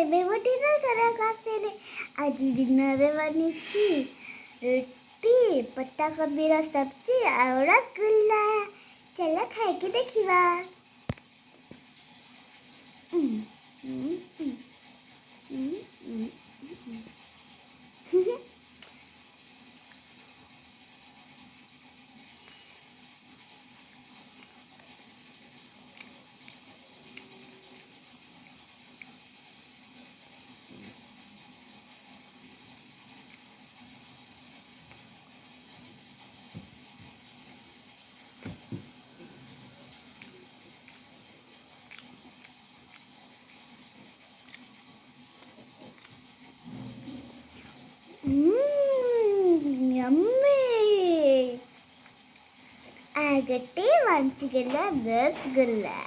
memang tidak kadang kasih aji dinarewani ci roti पत्ता कबीरा सब्जी और रसगुल्ला चलो खाए के देखिए Yummy! Agate manchigalla rasgulla.